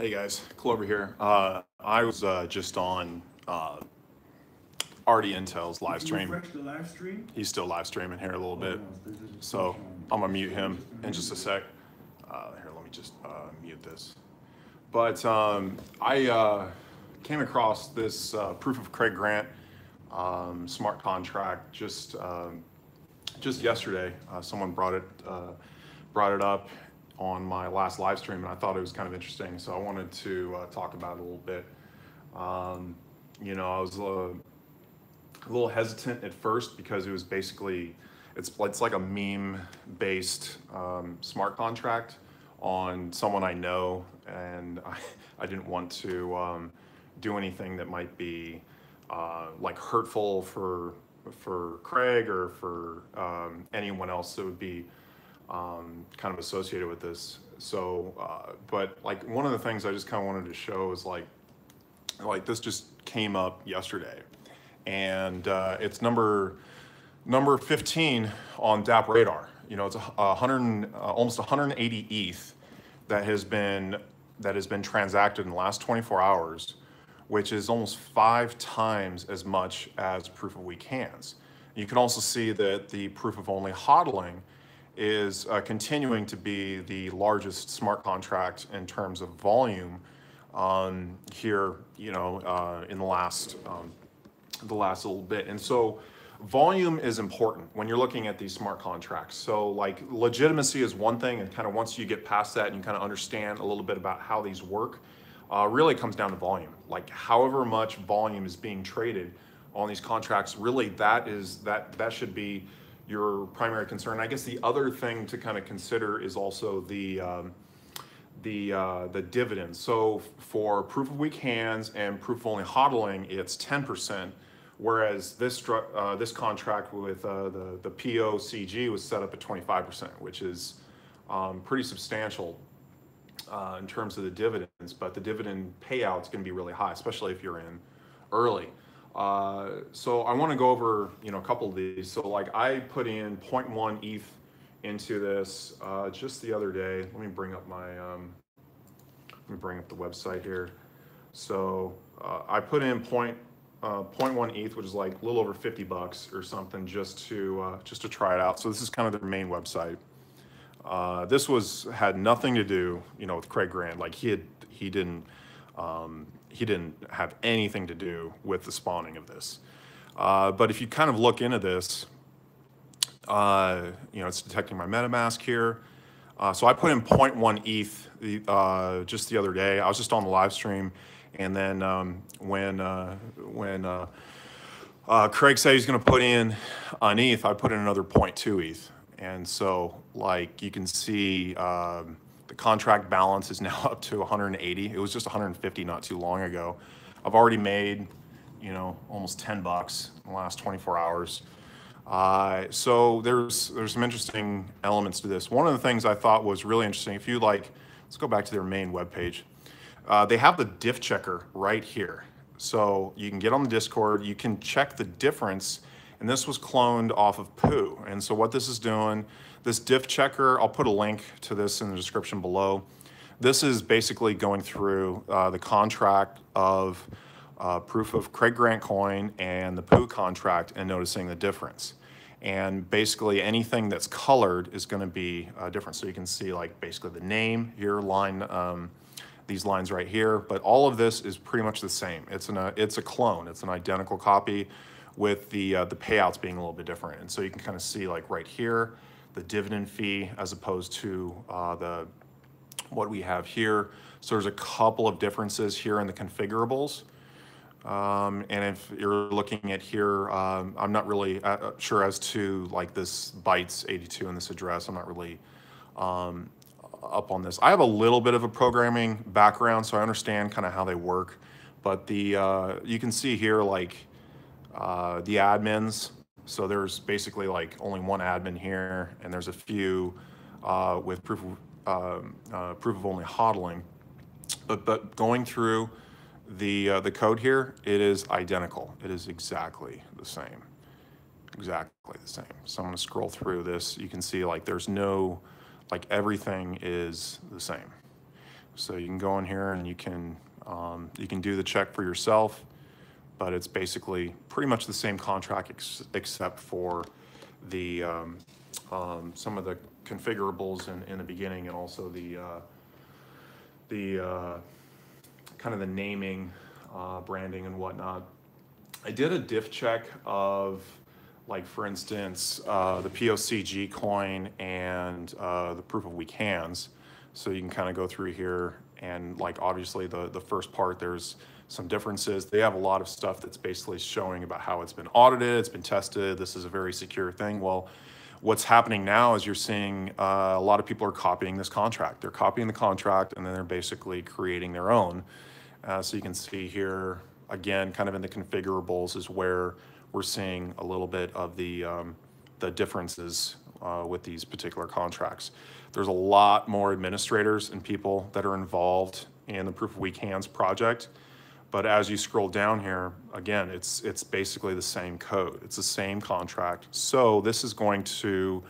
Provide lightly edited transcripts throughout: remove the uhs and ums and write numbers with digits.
Hey guys, Clover here. I was just on Artie Intel's live stream. Refresh the live stream. He's still live streaming here a little bit, No, so I'm gonna mute him in just a sec. Here, let me just mute this. But I came across this proof of Craig Grant smart contract just yesterday. Someone brought it up on my last live stream, and I thought it was kind of interesting, so I wanted to talk about it a little bit. You know, I was a little hesitant at first because it was basically, it's like a meme-based smart contract on someone I know, and I didn't want to do anything that might be like hurtful for Craig or for anyone else that would be kind of associated with this. So, but like one of the things I just kind of wanted to show is like this just came up yesterday, and it's number 15 on DApp radar. You know, it's almost 180 ETH that has been transacted in the last 24 hours, which is almost 5 times as much as proof of weak hands. You can also see that the proof of only hodling is continuing to be the largest smart contract in terms of volume here, you know, in the last little bit. And so volume is important when you're looking at these smart contracts. So like legitimacy is one thing, and kind of once you get past that and you kind of understand a little bit about how these work, really comes down to volume. Like however much volume is being traded on these contracts, really that should be your primary concern. I guess the other thing to kind of consider is also the dividends. So for proof of weak hands and proof of only hodling, it's 10%, whereas this contract with the POCG was set up at 25%, which is pretty substantial in terms of the dividends. But the dividend payout is going to be really high, especially if you're in early. So I want to go over, you know, a couple of these. So like I put in 0.1 ETH into this just the other day. Let me bring up my the website here. So I put in 0.1 ETH, which is like a little over $50 or something, just to try it out. So this is kind of their main website. This had nothing to do, you know, with Craig Grant. Like he didn't have anything to do with the spawning of this. But if you kind of look into this, you know, it's detecting my MetaMask here. So I put in 0.1 ETH just the other day. I was just on the live stream, and then when Craig said he's going to put in an ETH, I put in another 0.2 ETH. And so like you can see, the contract balance is now up to 180. It was just 150 not too long ago. I've already made, you know, almost $10 in the last 24 hours. So there's some interesting elements to this. One of the things I thought was really interesting, if you like, let's go back to their main webpage. They have the Diffchecker right here. So you can get on the Discord, you can check the difference, and this was cloned off of Pooh. And so what this is doing, this Diffchecker, I'll put a link to this in the description below. This is basically going through the contract of proof of Craig Grant coin and the Pooh contract and noticing the difference. And basically anything that's colored is going to be different. So you can see like basically the name here, these lines right here, but all of this is pretty much the same. It's a clone. It's an identical copy with the payouts being a little bit different. And so you can kind of see like right here, the dividend fee as opposed to what we have here. So there's a couple of differences here in the configurables. And if you're looking at here, I'm not really sure as to like this bytes 82 in this address. I'm not really up on this. I have a little bit of a programming background, so I understand kind of how they work. But you can see here like the admins. So there's basically like only one admin here, and there's a few with proof of only hodling. But going through the code here, it is identical. It is exactly the same. Exactly the same. So I'm going to scroll through this. You can see like there's no, like everything is the same. So you can go in here and you can do the check for yourself, but it's basically pretty much the same contract except for the some of the configurables in the beginning, and also the kind of the naming, branding and whatnot. I did a diff check of, like, for instance, the POCG coin and the proof of weak hands. So you can kind of go through here and, like, obviously the first part, there's some differences. They have a lot of stuff that's basically showing about how it's been audited, it's been tested, this is a very secure thing. Well, what's happening now is you're seeing a lot of people are copying this contract. They're copying the contract and then they're basically creating their own. So you can see here, again, kind of in the configurables is where we're seeing a little bit of the differences with these particular contracts. There's a lot more administrators and people that are involved in the Proof of Weak Hands project. But as you scroll down here, again, it's basically the same code. It's the same contract. So this is going to,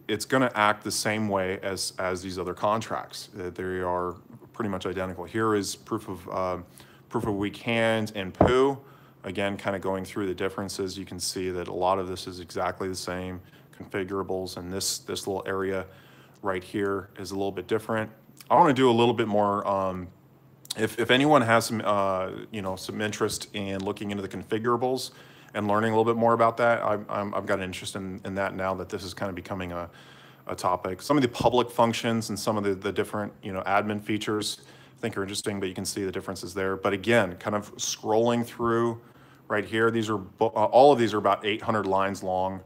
it's going to act the same way as these other contracts. They are pretty much identical. Here is proof of weak hands and Pooh. Again, kind of going through the differences, you can see that a lot of this is exactly the same configurables, and this little area right here is a little bit different. I want to do a little bit more. If anyone has some some interest in looking into the configurables and learning a little bit more about that, I've got an interest in that now that this is kind of becoming a topic. Some of the public functions and some of the different admin features I think are interesting, but you can see the differences there. But again, kind of scrolling through right here, these are all of these are about 800 lines long.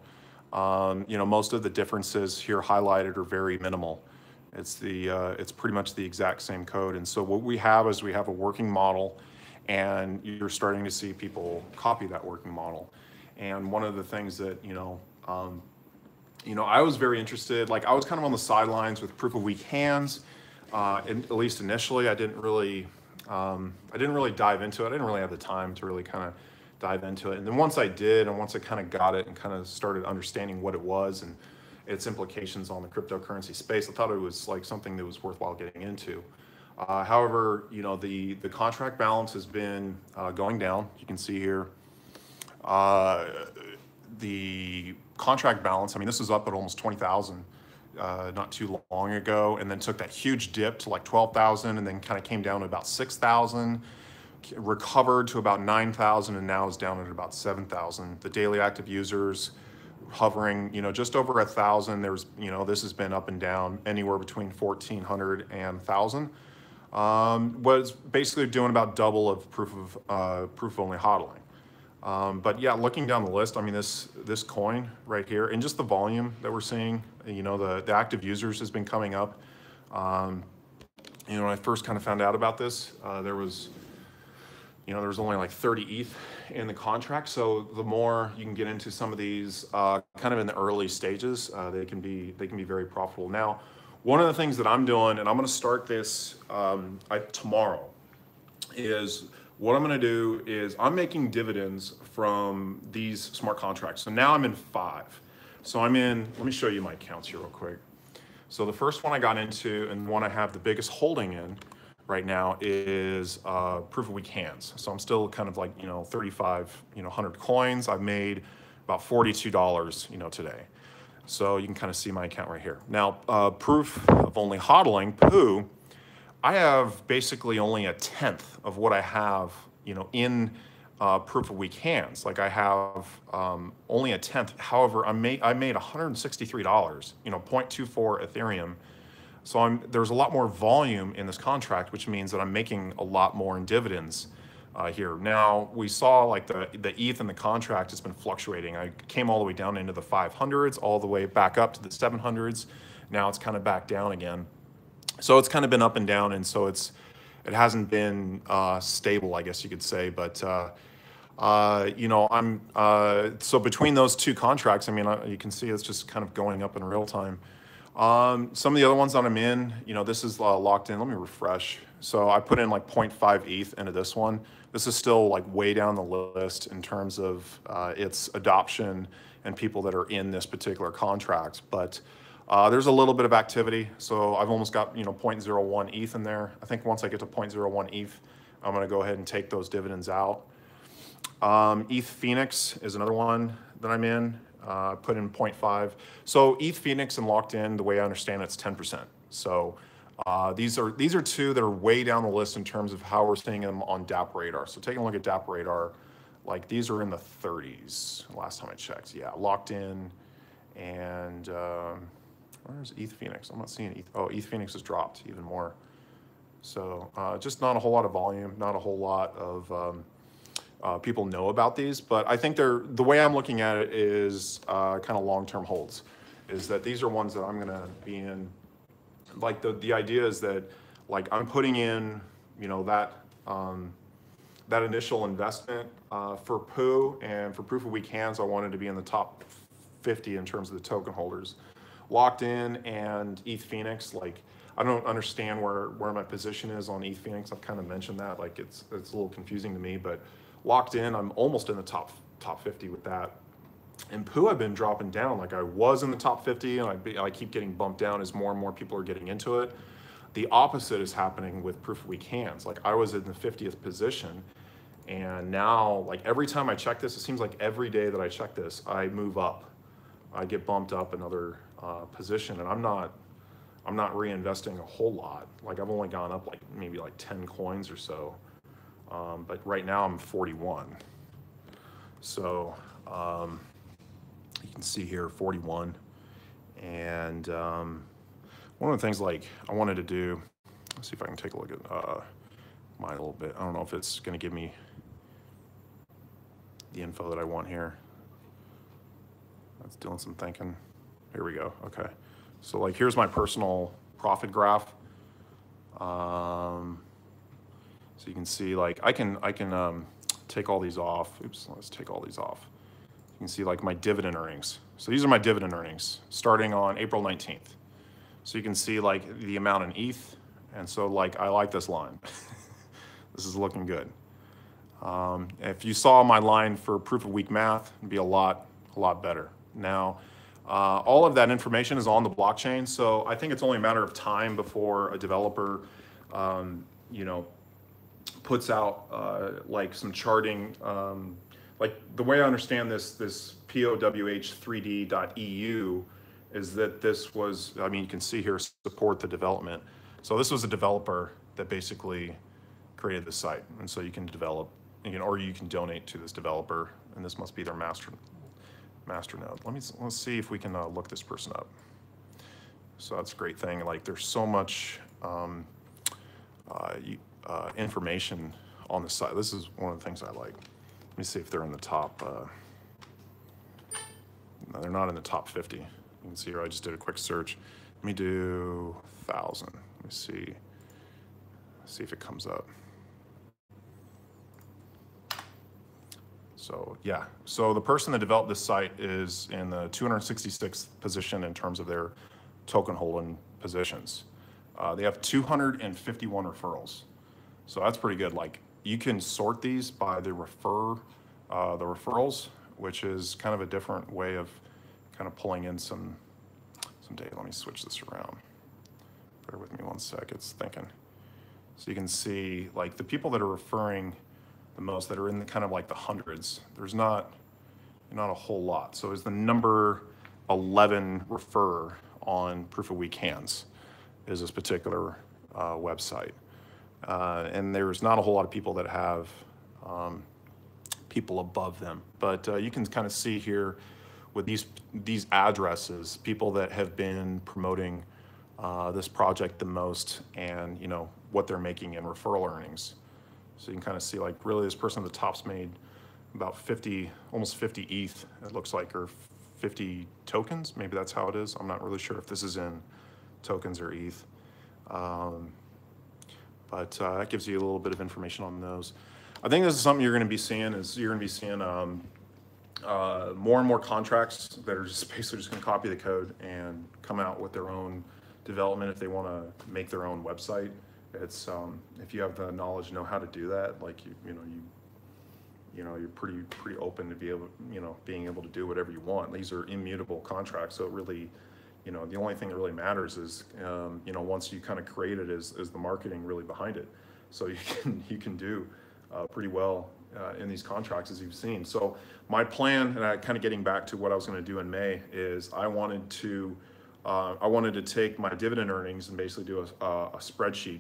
Most of the differences here highlighted are very minimal. It's pretty much the exact same code. And so what we have is we have a working model, and you're starting to see people copy that working model. And one of the things that I was very interested, like I was kind of on the sidelines with proof of weak hands, at least initially. I didn't really dive into it. I didn't really have the time to really kind of dive into it. And then once I did, and once I kind of got it and kind of started understanding what it was and its implications on the cryptocurrency space, I thought it was like something that was worthwhile getting into. However, the contract balance has been going down. You can see here the contract balance. I mean, this is up at almost 20,000 not too long ago, and then took that huge dip to like 12,000, and then kind of came down to about 6,000. Recovered to about 9,000, and now is down at about 7,000. The daily active users hovering, just over 1,000. There's, this has been up and down anywhere between 1,400 and 1,000. Was basically doing about double of proof only hodling. But yeah, looking down the list, I mean, this coin right here, and just the volume that we're seeing, the active users has been coming up. When I first kind of found out about this, there was only like 30 ETH in the contract. So the more you can get into some of these kind of in the early stages, they can be very profitable. Now, one of the things that I'm doing, and I'm going to start this tomorrow, is what I'm going to do is I'm making dividends from these smart contracts. So now I'm in 5. So let me show you my accounts here real quick. So the first one I got into, and one I have the biggest holding in right now, is proof of weak hands. So I'm still kind of like 3,500 coins. I've made about $42 today. So you can kind of see my account right here. Now, proof of only hodling, Pooh, I have basically only 1/10 of what I have in proof of weak hands. Like I have only 1/10. However, I made $163, 0.24 Ethereum. So there's a lot more volume in this contract, which means that I'm making a lot more in dividends here. Now, we saw like the ETH in the contract has been fluctuating. I came all the way down into the 500s, all the way back up to the 700s. Now it's kind of back down again. So it's kind of been up and down, and so it hasn't been stable, I guess you could say. But so between those two contracts, I mean, you can see it's just kind of going up in real time. Some of the other ones that I'm in, this is locked in. Let me refresh. So I put in like 0.5 ETH into this one. This is still like way down the list in terms of its adoption and people that are in this particular contract. But There's a little bit of activity, so I've almost got 0.01 ETH in there. I think once I get to 0.01 ETH, I'm going to go ahead and take those dividends out. EthPhoenix is another one that I'm in. Put in 0.5. So EthPhoenix and LockedIn, the way I understand it's 10%. So these are two that are way down the list in terms of how we're seeing them on DApp radar. So taking a look at DApp radar, like these are in the 30s. Last time I checked, yeah, LockedIn and where's EthPhoenix? I'm not seeing ETH. Oh, EthPhoenix has dropped even more. So just not a whole lot of volume, not a whole lot of people know about these, but I think the way I'm looking at it is kind of long-term holds, is that these are ones that I'm gonna be in. Like the idea is that like I'm putting in, that initial investment for Pooh and for proof of weak hands, I wanted to be in the top 50 in terms of the token holders. LockedIn and EthPhoenix, like I don't understand where my position is on EthPhoenix. I've kind of mentioned that, like it's a little confusing to me, but LockedIn, I'm almost in the top 50 with that. And Pooh, I've been dropping down. Like I was in the top 50, and I keep getting bumped down as more and more people are getting into it. The opposite is happening with proof of weak hands. Like I was in the 50th position, and now like every time I check this, it seems like every day that I check this, I move up. I get bumped up another position, and I'm not reinvesting a whole lot. Like I've only gone up like maybe like 10 coins or so. But right now I'm 41. So you can see here 41. And one of the things like I wanted to do, let's see if I can take a look at mine a little bit. I don't know if it's going to give me the info that I want here. That's doing some thinking. Here we go. Okay. So like here's my personal profit graph. So you can see like I can take all these off. Oops, let's take all these off. You can see like my dividend earnings. So these are my dividend earnings starting on April 19th. So you can see like the amount in ETH. And so like I like this line. This is looking good. If you saw my line for proof of weak math, it'd be a lot better. Now, all of that information is on the blockchain, so I think it's only a matter of time before a developer, puts out like some charting. Like the way I understand this POWH 3D.EU is that this was, I mean, you can see here, support the development. So this was a developer that basically created the site, and so you can develop, or you can donate to this developer, and this must be their master node. Let's see if we can look this person up. So that's a great thing. Like there's so much information on the site. This is one of the things I like. Let me see if they're in the top. No, they're not in the top 50. You can see here, I just did a quick search. Let me do 1,000. Let me see if it comes up. So yeah, so the person that developed this site is in the 266th position in terms of their token holding positions. They have 251 referrals. So that's pretty good. Like you can sort these by the referrals, which is kind of a different way of kind of pulling in some data. Let me switch this around. Bear with me one sec, it's thinking. So you can see like the people that are referring the most, that are in the kind of like the hundreds, there's not a whole lot. So is the number 11 refer on proof of weak hands is this particular website. And there's not a whole lot of people that have people above them. But you can kind of see here with these addresses, people that have been promoting this project the most, and what they're making in referral earnings. So you can kind of see like really this person at the top's made about 50, almost 50 ETH, it looks like, or 50 tokens. Maybe that's how it is. I'm not really sure if this is in tokens or ETH. But that gives you a little bit of information on those. I think this is something you're going to be seeing, more and more contracts that are just basically just going to copy the code and come out with their own development if they want to make their own website. It's if you have the knowledge, know how to do that, like you're pretty open to be able, being able to do whatever you want. These are immutable contracts, so it really, you know, the only thing that really matters is, you know, once you kind of create it, is the marketing really behind it. So you can do pretty well in these contracts, as you've seen. So my plan, and kind of getting back to what I was going to do in May, is I wanted to take my dividend earnings and basically do a spreadsheet,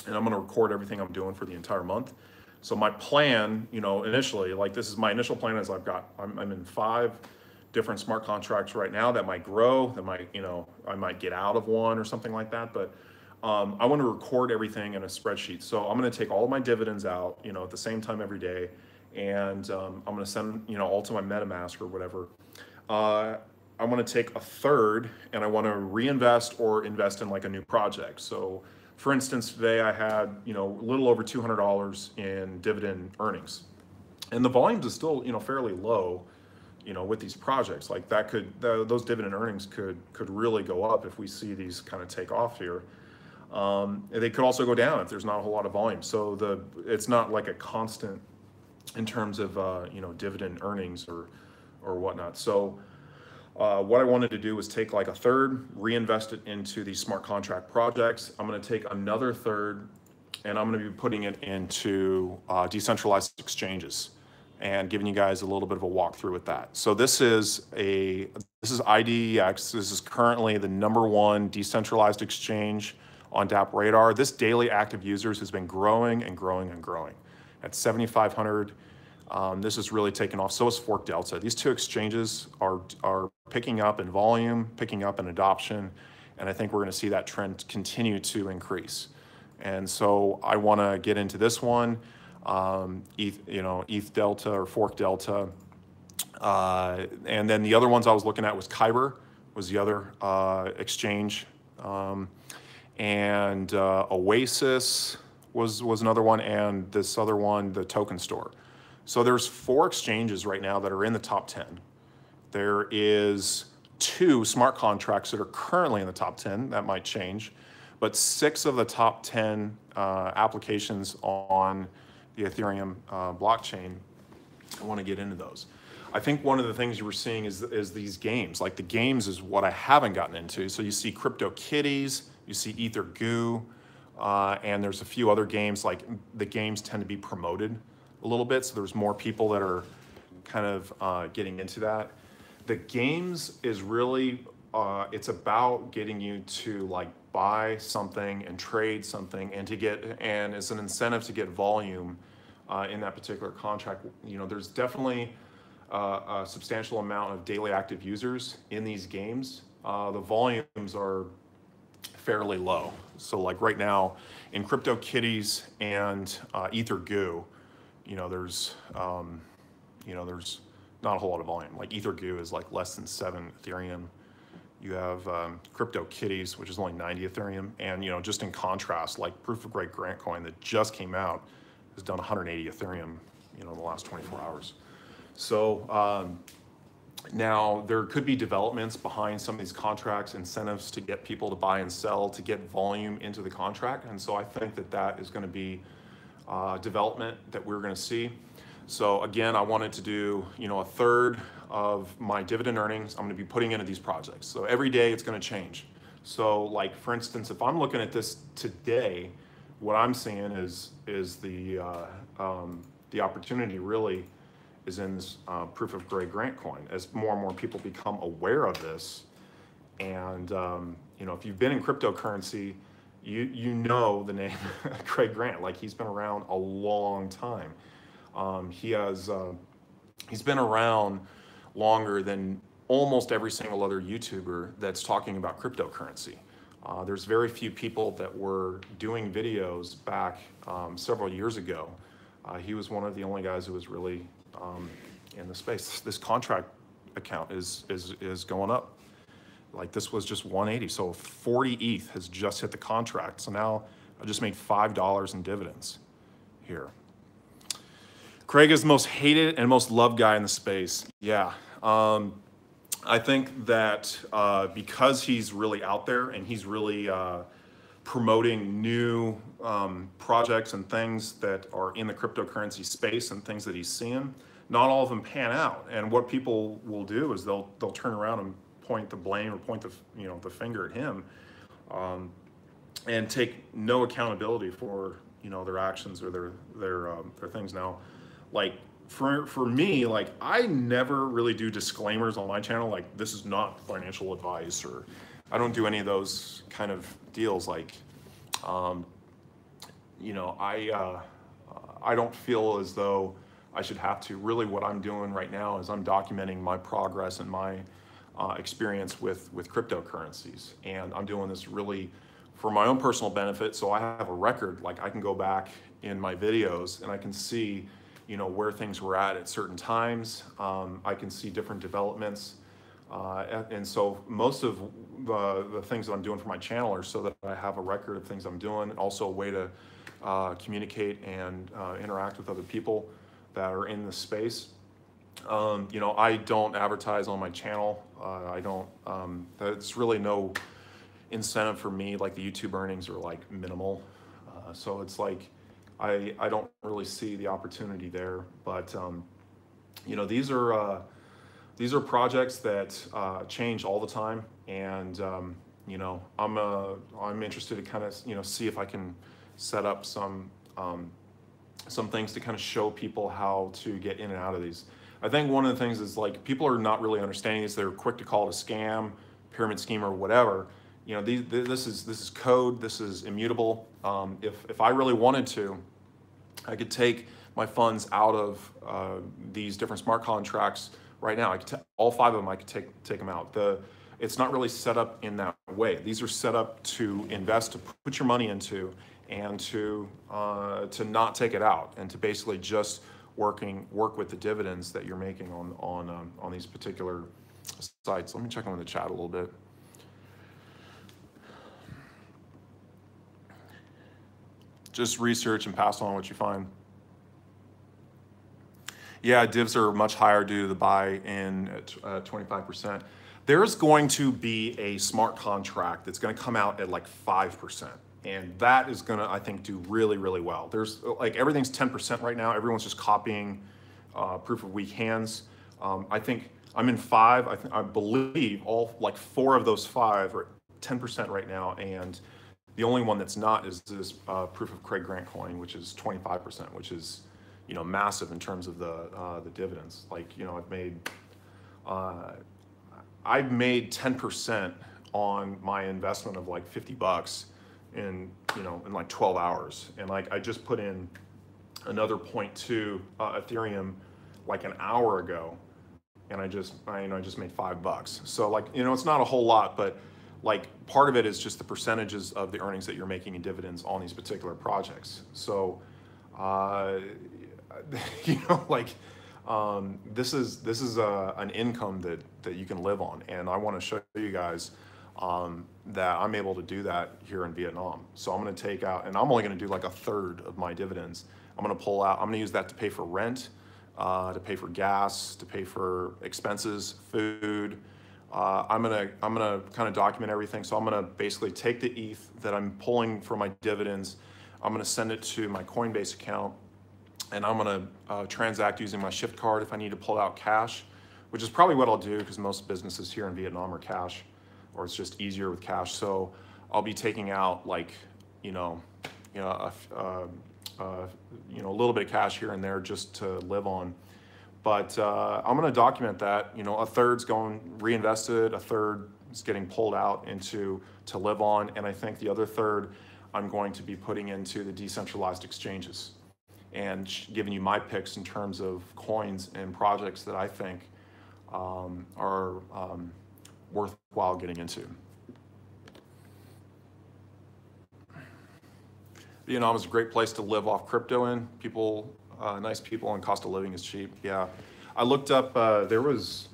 and I'm going to record everything I'm doing for the entire month. So my plan, you know, initially, like this is my initial plan, is I'm in 5 different smart contracts right now that might grow, that might, you know, I might get out of one or something like that. But I want to record everything in a spreadsheet. So I'm going to take all of my dividends out, you know, at the same time every day, and I'm going to send, you know, all to my MetaMask or whatever. I want to take a third and I want to reinvest or invest in like a new project. So for instance, today I had, you know, a little over $200 in dividend earnings, and the volumes is still, you know, fairly low, you know, with these projects. Like that could, those dividend earnings could really go up if we see these kind of take off here. They could also go down if there's not a whole lot of volume. So it's not like a constant in terms of, you know, dividend earnings or whatnot. So what I wanted to do was take like a third, reinvest it into these smart contract projects. I'm going to take another third and I'm going to be putting it into decentralized exchanges and giving you guys a little bit of a walkthrough with that. So this is IDEX. This is currently the #1 decentralized exchange on DApp radar. This daily active users has been growing and growing and growing. At 7,500, this is really taken off. So is Fork Delta. These 2 exchanges are picking up in volume, picking up in adoption, and I think we're going to see that trend continue to increase. And so I want to get into this one, ETH Delta or Fork Delta, and then the other ones I was looking at was Kyber, was the other exchange, and Oasis was another one, and this other one, the Token Store. So there's 4 exchanges right now that are in the top 10. There is 2 smart contracts that are currently in the top 10. That might change, but 6 of the top 10 applications on the Ethereum blockchain, I want to get into those. I think one of the things you were seeing is these games. Like the games is what I haven't gotten into. So you see CryptoKitties, you see EtherGoo, and there's a few other games. Like the games tend to be promoted a little bit, so there's more people that are kind of getting into that. The games is really, it's about getting you to like buy something and trade something, and it's an incentive to get volume in that particular contract. You know, there's definitely a substantial amount of daily active users in these games. The volumes are fairly low. So like right now in CryptoKitties and EtherGoo, there's not a whole lot of volume. Like EtherGoo is like less than 7 Ethereum. You have CryptoKitties, which is only 90 Ethereum. And just in contrast, like Proof of Great Grant Coin that just came out has done 180 Ethereum, in the last 24 hours. So now there could be developments behind some of these contracts, incentives to get people to buy and sell, to get volume into the contract. And so I think that is going to be development that we're going to see. So again, I wanted to do, a third of my dividend earnings I'm going to be putting into these projects. So every day it's going to change. So like, for instance, if I'm looking at this today, what I'm seeing is the opportunity really is in this Proof of Great Grant Coin. As more and more people become aware of this, and if you've been in cryptocurrency, you know the name Craig Grant. Like, he's been around a long time. He's been around longer than almost every single other YouTuber that's talking about cryptocurrency. There's very few people that were doing videos back several years ago. He was one of the only guys who was really in the space. This contract account is going up. Like, this was just 180, so 40 ETH has just hit the contract. So now I just made $5 in dividends here. Craig is the most hated and most loved guy in the space. Yeah, I think that because he's really out there and he's really promoting new projects and things that are in the cryptocurrency space and things that he's seeing, not all of them pan out. And what people will do is they'll turn around and point the blame or point the the finger at him, and take no accountability for their actions or their things. Now, like for me, like I never really do disclaimers on my channel, like this is not financial advice, or I don't do any of those kind of deals. Like I don't feel as though I should have to. Really what I'm doing right now is I'm documenting my progress and my experience with cryptocurrencies, and I'm doing this really for my own personal benefit, so I have a record. Like I can go back in my videos and I can see where things were at certain times. I can see different developments, and so most of the things that I'm doing for my channel are so that I have a record of things I'm doing, and also a way to communicate and interact with other people that are in the space. I don't advertise on my channel. I don't, that's really no incentive for me. Like the YouTube earnings are like minimal. So it's like, I don't really see the opportunity there, but these are projects that change all the time. And I'm interested to kind of, see if I can set up some things to kind of show people how to get in and out of these. I think one of the things is like people are not really understanding this. They're quick to call it a scam, pyramid scheme, or whatever. This is code. This is immutable. If I really wanted to, I could take my funds out of these different smart contracts right now. I could all 5 of them. I could take them out. It's not really set up in that way. These are set up to invest, to put your money into, and to not take it out, and to basically just work with the dividends that you're making on these particular sites. Let me check on the chat a little bit. Just research and pass on what you find. Yeah, divs are much higher due to the buy-in at 25%. There's going to be a smart contract that's going to come out at like 5%. And that is gonna, I think, do really, really well. There's like everything's 10% right now. Everyone's just copying proof of weak hands. I think I'm in 5. I believe all like 4 of those 5 are 10% right now, and the only one that's not is this proof of Craig Grant coin, which is 25%, which is massive in terms of the dividends. Like I've made 10% on my investment of like $50. In like 12 hours, and like I just put in another 0.2 Ethereum like an hour ago, and I just made $5. So like it's not a whole lot, but like part of it is just the percentages of the earnings that you're making in dividends on these particular projects. So this is an income that you can live on, and I want to show you guys that I'm able to do that here in Vietnam. So I'm going to take out, and I'm only going to do like 1/3 of my dividends. I'm going to pull out, I'm going to use that to pay for rent, to pay for gas, to pay for expenses, food. I'm going to kind of document everything. So I'm going to basically take the ETH that I'm pulling for my dividends. I'm going to send it to my Coinbase account, and I'm going to transact using my Shift card if I need to pull out cash, which is probably what I'll do because most businesses here in Vietnam are cash, or it's just easier with cash. So I'll be taking out like, a little bit of cash here and there just to live on. But I'm going to document that. 1/3's going reinvested, 1/3 is getting pulled out to live on, and I think the other 1/3 I'm going to be putting into the decentralized exchanges and giving you my picks in terms of coins and projects that I think are worthwhile getting into. Vietnam is a great place to live off crypto in. People, nice people, and cost of living is cheap. Yeah, I looked up, there was,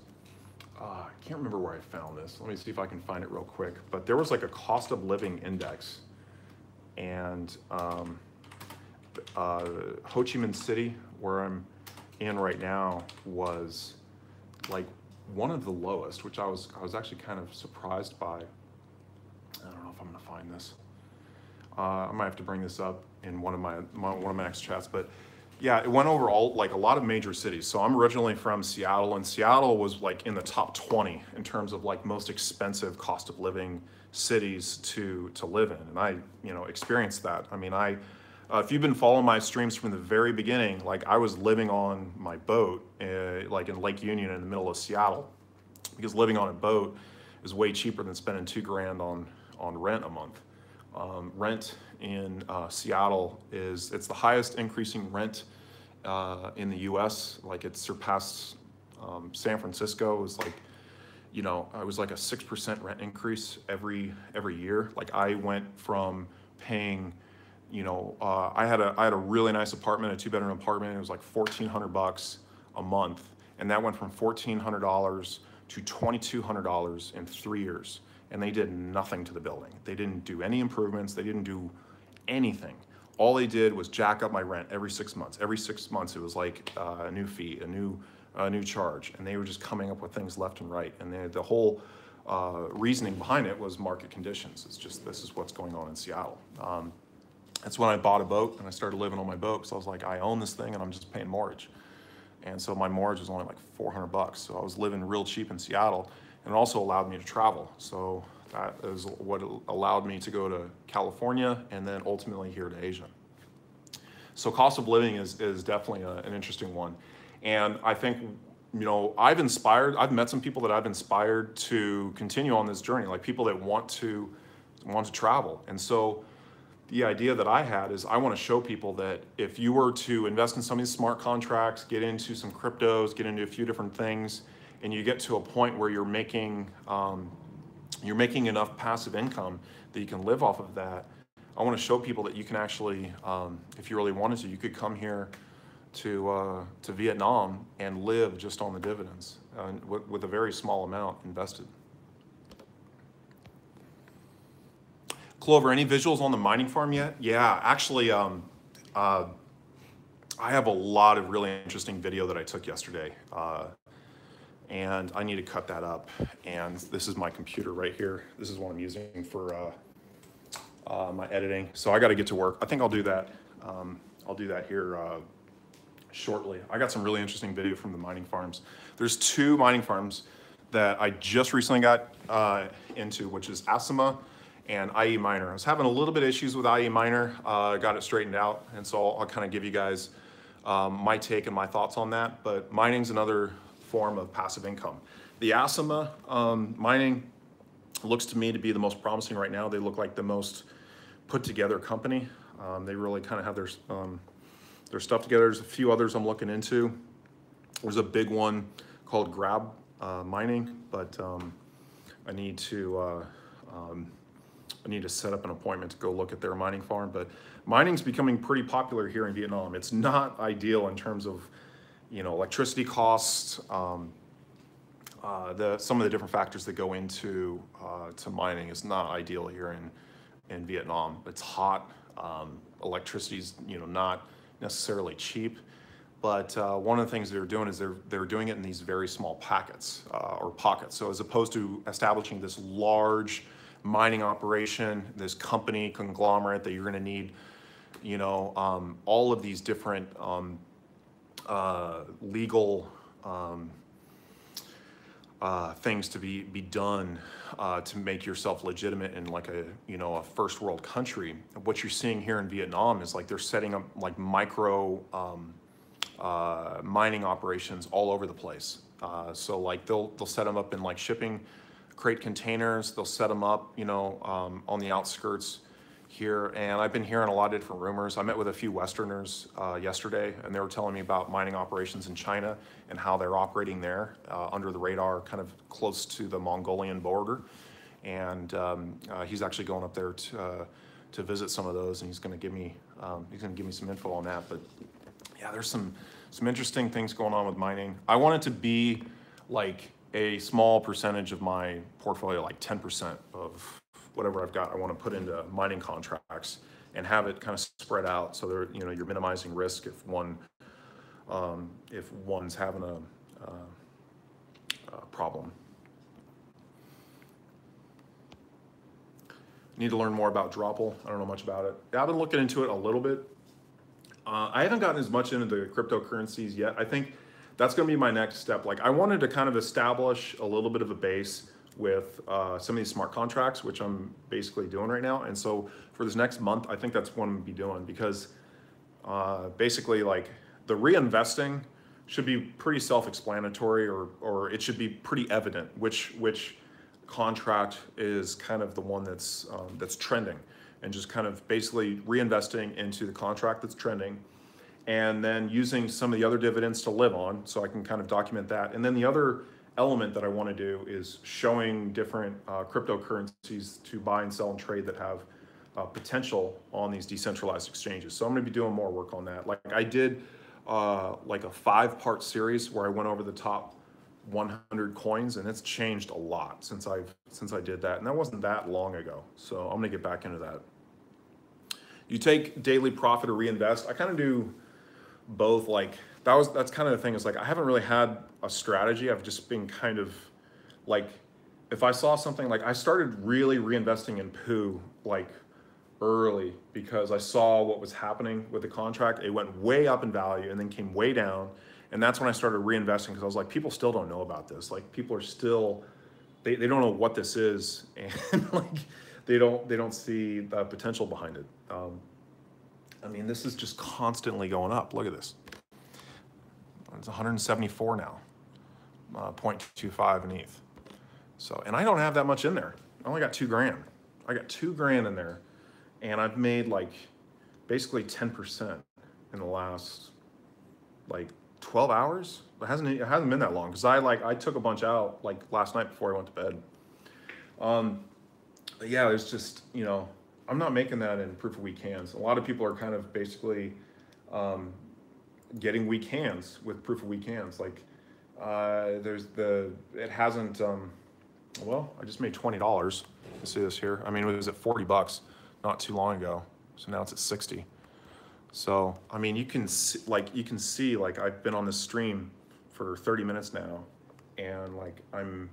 I can't remember where I found this. Let me see if I can find it real quick. But there was like a cost of living index, and Ho Chi Minh City, where I'm in right now, was like one of the lowest, which I was actually kind of surprised by. I don't know if I'm going to find this. I might have to bring this up in one of my next chats, but Yeah, it went over all, like a lot of major cities. So I'm originally from Seattle, and Seattle was like in the top 20 in terms of like most expensive cost of living cities to live in. And I, experienced that. I mean, if you've been following my streams from the very beginning, like I was living on my boat, like in Lake Union in the middle of Seattle, because living on a boat is way cheaper than spending $2,000 on rent a month. Rent in Seattle it's the highest increasing rent in the U.S. Like it surpassed San Francisco. It was like, I was like a 6% rent increase every year. Like I went from paying, I had a really nice apartment, a 2-bedroom apartment. It was like $1,400 a month, and that went from $1,400 to $2,200 in 3 years. And they did nothing to the building. They didn't do any improvements. They didn't do anything. All they did was jack up my rent every 6 months. Every 6 months, it was like a new fee, a new charge, and they were just coming up with things left and right. And the whole reasoning behind it was market conditions. It's just, this is what's going on in Seattle. That's when I bought a boat and I started living on my boat, because I was like, I own this thing and I'm just paying mortgage. And so my mortgage was only like $400. So I was living real cheap in Seattle. And it also allowed me to travel. So that is what allowed me to go to California and then ultimately here to Asia. So cost of living is definitely an interesting one. And I think, I've met some people that I've inspired to continue on this journey, like people that want to travel. And so the idea that I had is I want to show people that if you were to invest in some of these smart contracts, get into some cryptos, get into a few different things, and you get to a point where you're making enough passive income that you can live off of that. I want to show people that you can actually, if you really wanted to, you could come here to Vietnam and live just on the dividends with a very small amount invested. Clover, any visuals on the mining farm yet? Yeah, actually, I have a lot of really interesting video that I took yesterday. And I need to cut that up. And this is my computer right here. This is what I'm using for my editing. So I got to get to work. I think I'll do that. I'll do that here shortly. I got some really interesting video from the mining farms. There's 2 mining farms that I just recently got into, which is Asima and IE Miner. I was having a little bit of issues with IE Miner. Got it straightened out. And so I'll kind of give you guys my take and my thoughts on that. But mining's another form of passive income. The Asima mining looks to me to be the most promising right now. They look like the most put together company. They really kind of have their stuff together. There's a few others I'm looking into. There's a big one called Grab Mining, but I need to set up an appointment to go look at their mining farm. But mining's becoming pretty popular here in Vietnam. It's not ideal in terms of electricity costs, some of the different factors that go into to mining is not ideal here in Vietnam. It's hot. Electricity's not necessarily cheap, but one of the things they're doing is they're doing it in these very small packets or pockets. So as opposed to establishing this large mining operation, this company conglomerate that you're going to need, all of these different legal things to be done to make yourself legitimate in like a first world country. What you're seeing here in Vietnam is like they're setting up like micro mining operations all over the place. So like they'll set them up in like shipping crate containers. They'll set them up on the outskirts here, and I've been hearing a lot of different rumors. I met with a few Westerners yesterday, and they were telling me about mining operations in China and how they're operating there under the radar, kind of close to the Mongolian border. And he's actually going up there to visit some of those, and he's going to give me some info on that. But yeah, there's some interesting things going on with mining. I want it to be like a small percentage of my portfolio, like 10% of whatever I've got, I want to put into mining contracts and have it kind of spread out so that you're minimizing risk if one's having a problem. Need to learn more about Dropple. I don't know much about it. Yeah, I've been looking into it a little bit. I haven't gotten as much into the cryptocurrencies yet. I think that's going to be my next step. Like I wanted to kind of establish a little bit of a base with some of these smart contracts, which I'm basically doing right now. And so for this next month, I think that's what I'm going to be doing, because basically like the reinvesting should be pretty self-explanatory, or it should be pretty evident which contract is kind of the one that's trending, and just kind of basically reinvesting into the contract that's trending, and then using some of the other dividends to live on, so I can kind of document that. And then the other element that I want to do is showing different cryptocurrencies to buy and sell and trade that have potential on these decentralized exchanges. So I'm going to be doing more work on that. Like I did like a 5-part series where I went over the top 100 coins, and it's changed a lot since I did that, and that wasn't that long ago. So I'm gonna get back into that. You take daily profit or reinvest. I kind of do both. Like that's kind of the thing, is like I haven't really had a strategy. I've just been kind of like, if I saw something, like I started really reinvesting in Pooh like early, because I saw what was happening with the contract. It went way up in value and then came way down. And that's when I started reinvesting, because I was like, people still don't know about this. Like people are still, they don't know what this is, and like they don't see the potential behind it. I mean, this is just constantly going up. Look at this. It's 174 now, 0.25 in ETH. So, and I don't have that much in there. I only got $2,000. I got $2,000 in there, and I've made like basically 10% in the last like 12 hours. It hasn't been that long, because I took a bunch out like last night before I went to bed. Yeah, there's just, you know, I'm not making that in proof of weak hands. A lot of people are kind of basically getting weak hands with proof of weak hands. Like it hasn't, well, I just made $20. You see this here? I mean, it was at 40 bucks not too long ago. So now it's at 60. So, I mean, you can see, like I've been on this stream for 30 minutes now, and like I'm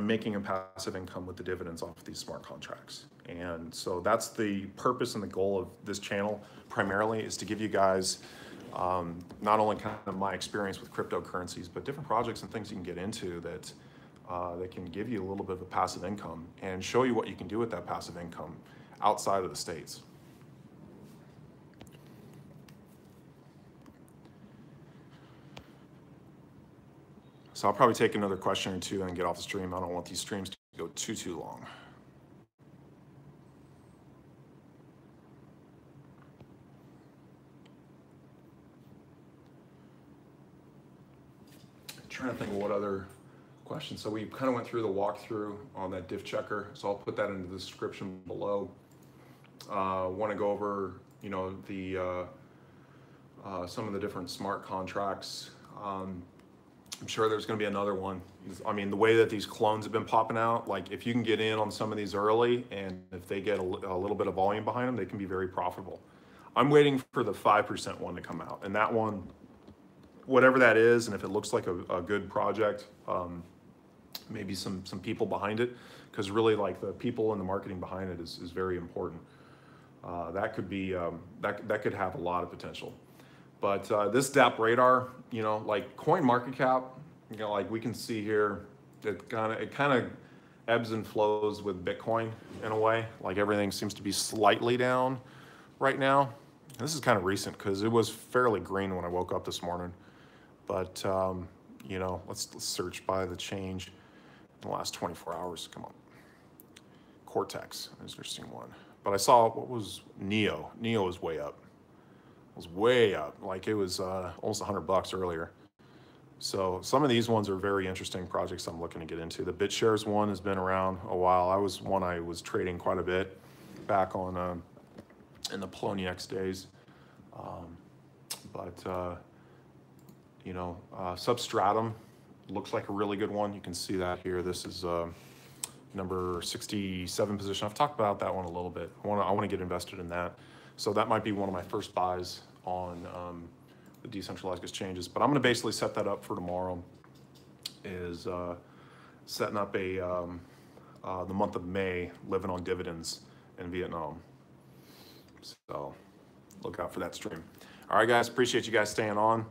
making a passive income with the dividends off of these smart contracts. And so that's the purpose and the goal of this channel primarily, is to give you guys not only kind of my experience with cryptocurrencies, but different projects and things you can get into that can give you a little bit of a passive income, and show you what you can do with that passive income outside of the States. So I'll probably take another question or two and get off the stream. I don't want these streams to go too long. I'm trying to think of what other questions. So we kind of went through the walkthrough on that Diffchecker. So I'll put that in the description below. Want to go over, you know, the some of the different smart contracts. I'm sure there's going to be another one. I mean, the way that these clones have been popping out, like if you can get in on some of these early, and if they get a little bit of volume behind them, they can be very profitable. I'm waiting for the 5% one to come out, and that one, whatever that is, and if it looks like a good project, maybe some people behind it, because really like the people and the marketing behind it is very important. That could be that could have a lot of potential. But this DApp radar, you know, like coin market cap, you know, like we can see here, it kind of ebbs and flows with Bitcoin in a way. Like everything seems to be slightly down right now. This is kind of recent, because it was fairly green when I woke up this morning. But you know, let's search by the change in the last 24 hours. Come on, Cortex, interesting one. But I saw, what was Neo? Neo was way up. Was way up, like it was almost 100 bucks earlier. So some of these ones are very interesting projects I'm looking to get into. The BitShares one has been around a while. I was trading quite a bit back on in the Poloniex days. You know, Substratum looks like a really good one. You can see that here. This is number 67 position. I've talked about that one a little bit. I want to get invested in that. So that might be one of my first buys on the decentralized exchanges. But I'm going to basically set that up for tomorrow, is setting up a the month of May, living on dividends in Vietnam. So look out for that stream. All right, guys, appreciate you guys staying on.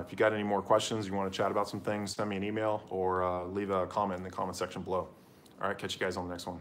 If you got any more questions, you want to chat about some things, send me an email or leave a comment in the comment section below. All right, catch you guys on the next one.